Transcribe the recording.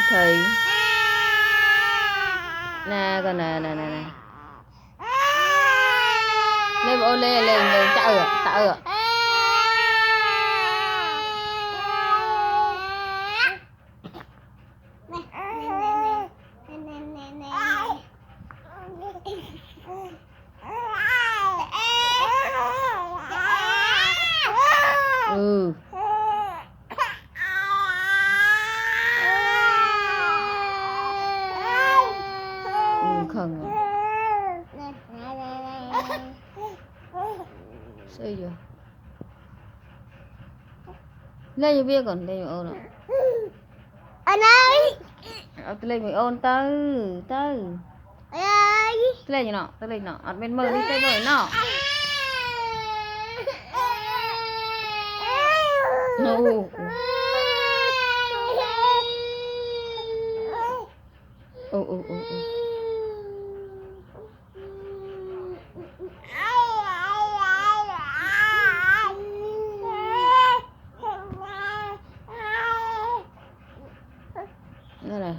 thầy nè con nè lên bộ lên tạ ở khẩn sao giờ lên như bia còn lên ôn à anh ơi lên mình ôn tư lên như nọ lên nọ ăn bên mơ đi tay mơ nọ đây này